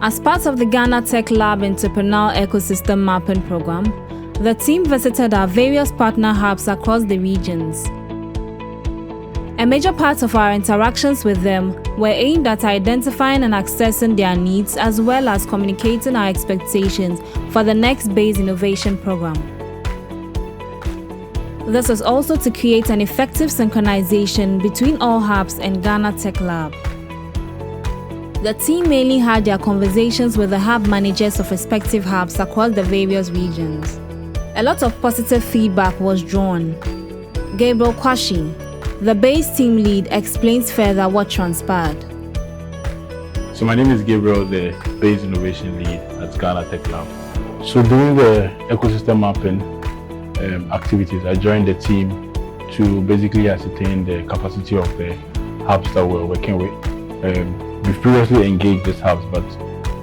As part of the Ghana Tech Lab Entrepreneurial Ecosystem Mapping Program, the team visited our various partner hubs across the regions. A major part of our interactions with them were aimed at identifying and accessing their needs as well as communicating our expectations for the next BASE Innovation Program. This was also to create an effective synchronization between all hubs and Ghana Tech Lab. The team mainly had their conversations with the hub managers of respective hubs across the various regions. A lot of positive feedback was drawn. Gabriel Kwashi, the BASE team lead, explains further what transpired. So my name is Gabriel, the BASE Innovation Lead at Ghana Tech Lab. So during the ecosystem mapping activities, I joined the team to basically ascertain the capacity of the hubs that we're working with. We've previously engaged these hubs, but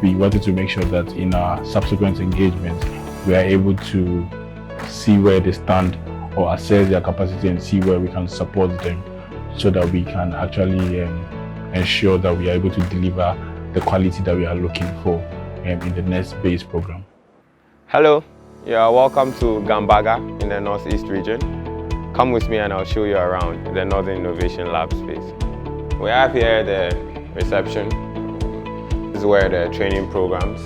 we wanted to make sure that in our subsequent engagements, we are able to see where they stand or assess their capacity and see where we can support them so that we can actually ensure that we are able to deliver the quality that we are looking for in the next BASE program. Hello, you are welcome to Gambaga in the Northeast region. Come with me and I'll show you around the Northern Innovation Lab space. We have here the reception. This is where the training programs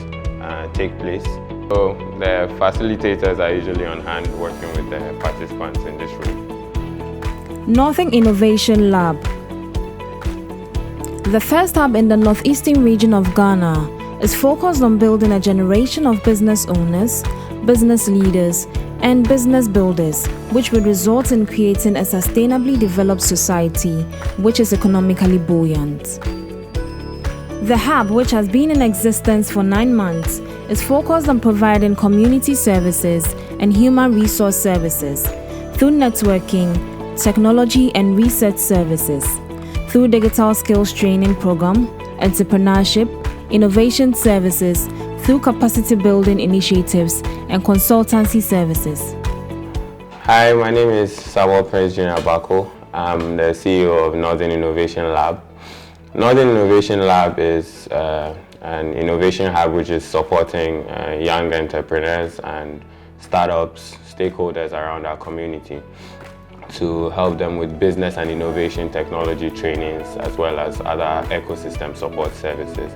take place. So the facilitators are usually on hand working with the participants in this room. Northern Innovation Lab. The first hub in the northeastern region of Ghana is focused on building a generation of business owners, business leaders, and business builders, which would result in creating a sustainably developed society which is economically buoyant. The hub, which has been in existence for 9 months, is focused on providing community services and human resource services through networking, technology and research services, through digital skills training program, entrepreneurship, innovation services, through capacity building initiatives and consultancy services. Hi, my name is Samuel Prince Jr. Bako. I'm the CEO of Northern Innovation Lab. Northern Innovation Lab is an innovation hub which is supporting young entrepreneurs and startups, stakeholders around our community to help them with business and innovation technology trainings as well as other ecosystem support services.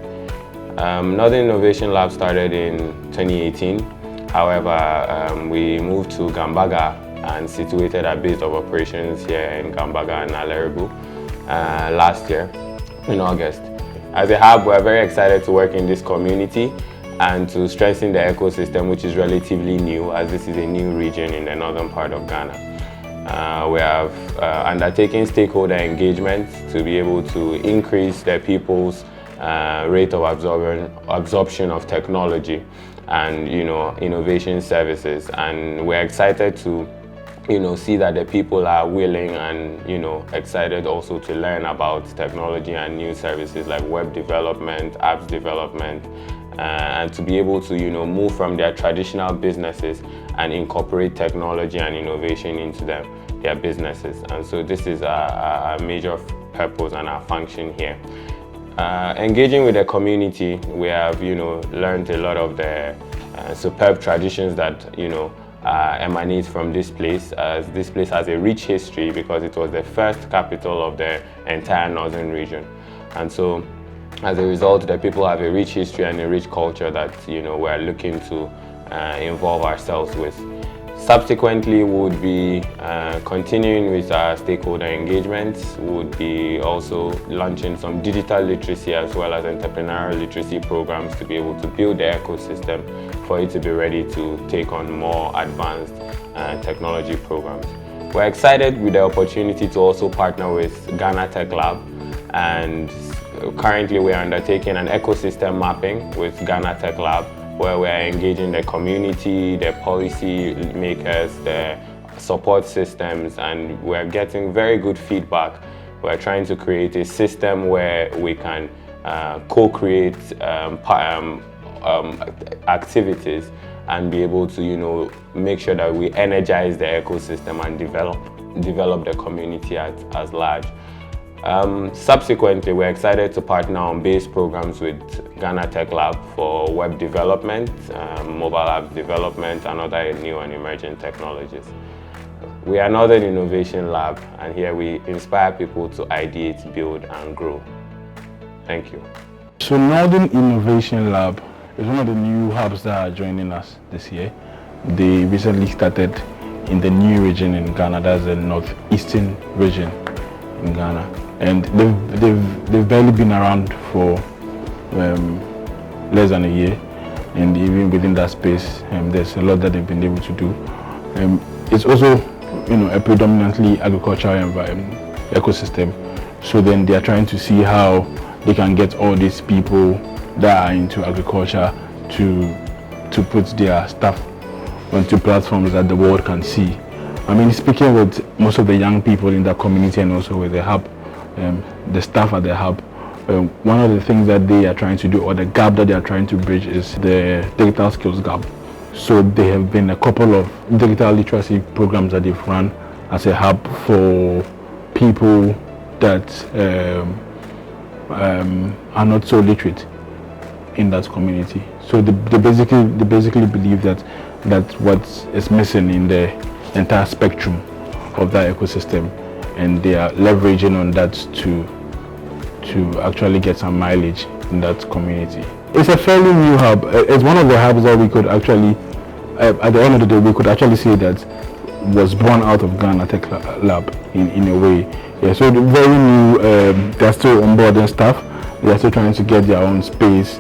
Northern Innovation Lab started in 2018. However, we moved to Gambaga and situated our base of operations here in Gambaga and Aleribu last year in August. As a hub, we're very excited to work in this community and to strengthen the ecosystem, which is relatively new, as this is a new region in the northern part of Ghana. We have undertaken stakeholder engagement to be able to increase the people's rate of absorption of technology and innovation services, and we're excited to see that the people are willing and excited also to learn about technology and new services like web development, apps development, and to be able to move from their traditional businesses and incorporate technology and innovation into their businesses. And so this is a major purpose and our function here. Engaging with the community, we have learned a lot of the superb traditions that emanate from this place, as this place has a rich history because it was the first capital of the entire northern region. And so as a result, the people have a rich history and a rich culture that we're looking to involve ourselves with. Subsequently, we would be continuing with our stakeholder engagements. We would be also launching some digital literacy as well as entrepreneurial literacy programs to be able to build the ecosystem for it to be ready to take on more advanced technology programs. We're excited with the opportunity to also partner with Ghana Tech Lab, and currently we are undertaking an ecosystem mapping with Ghana Tech Lab, where we're engaging the community, the policy makers, the support systems, and we're getting very good feedback. We're trying to create a system where we can co-create activities and be able to make sure that we energize the ecosystem and develop the community at large. Subsequently, we're excited to partner on base programs with Ghana Tech Lab for web development, mobile app development, and other new and emerging technologies. We are Northern Innovation Lab, and here we inspire people to ideate, build, and grow. Thank you. So Northern Innovation Lab is one of the new hubs that are joining us this year. They recently started in the new region in Ghana, that's the northeastern region in Ghana. And they've barely been around for less than a year, and even within that space, there's a lot that they've been able to do. It's also, a predominantly agricultural ecosystem. So then they are trying to see how they can get all these people that are into agriculture to put their stuff onto platforms that the world can see. I mean, speaking with most of the young people in that community and also with the hub, the staff at the hub, one of the things that they are trying to do, or the gap that they are trying to bridge, is the digital skills gap. So there have been a couple of digital literacy programs that they've run as a hub for people that are not so literate in that community. So they basically believe that what is missing in the entire spectrum of that ecosystem, and they are leveraging on that to actually get some mileage in that community. It's a fairly new hub. It's one of the hubs that we could actually, at the end of the day, we could actually say that was born out of Ghana Tech Lab in a way. Yeah, so very new. They're still on board and stuff. They're still trying to get their own space.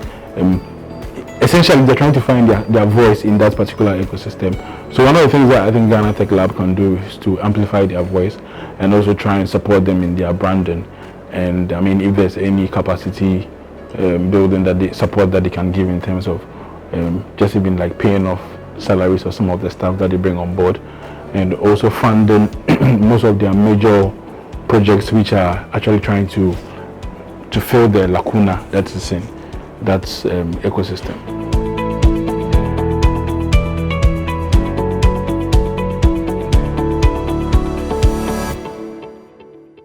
Essentially, they're trying to find their voice in that particular ecosystem. So one of the things that I think Ghana Tech Lab can do is to amplify their voice and also try and support them in their branding. And I mean, if there's any capacity building that they support that they can give in terms of just even like paying off salaries of some of the staff that they bring on board, and also funding most of their major projects which are actually trying to fill the lacuna that is in that ecosystem.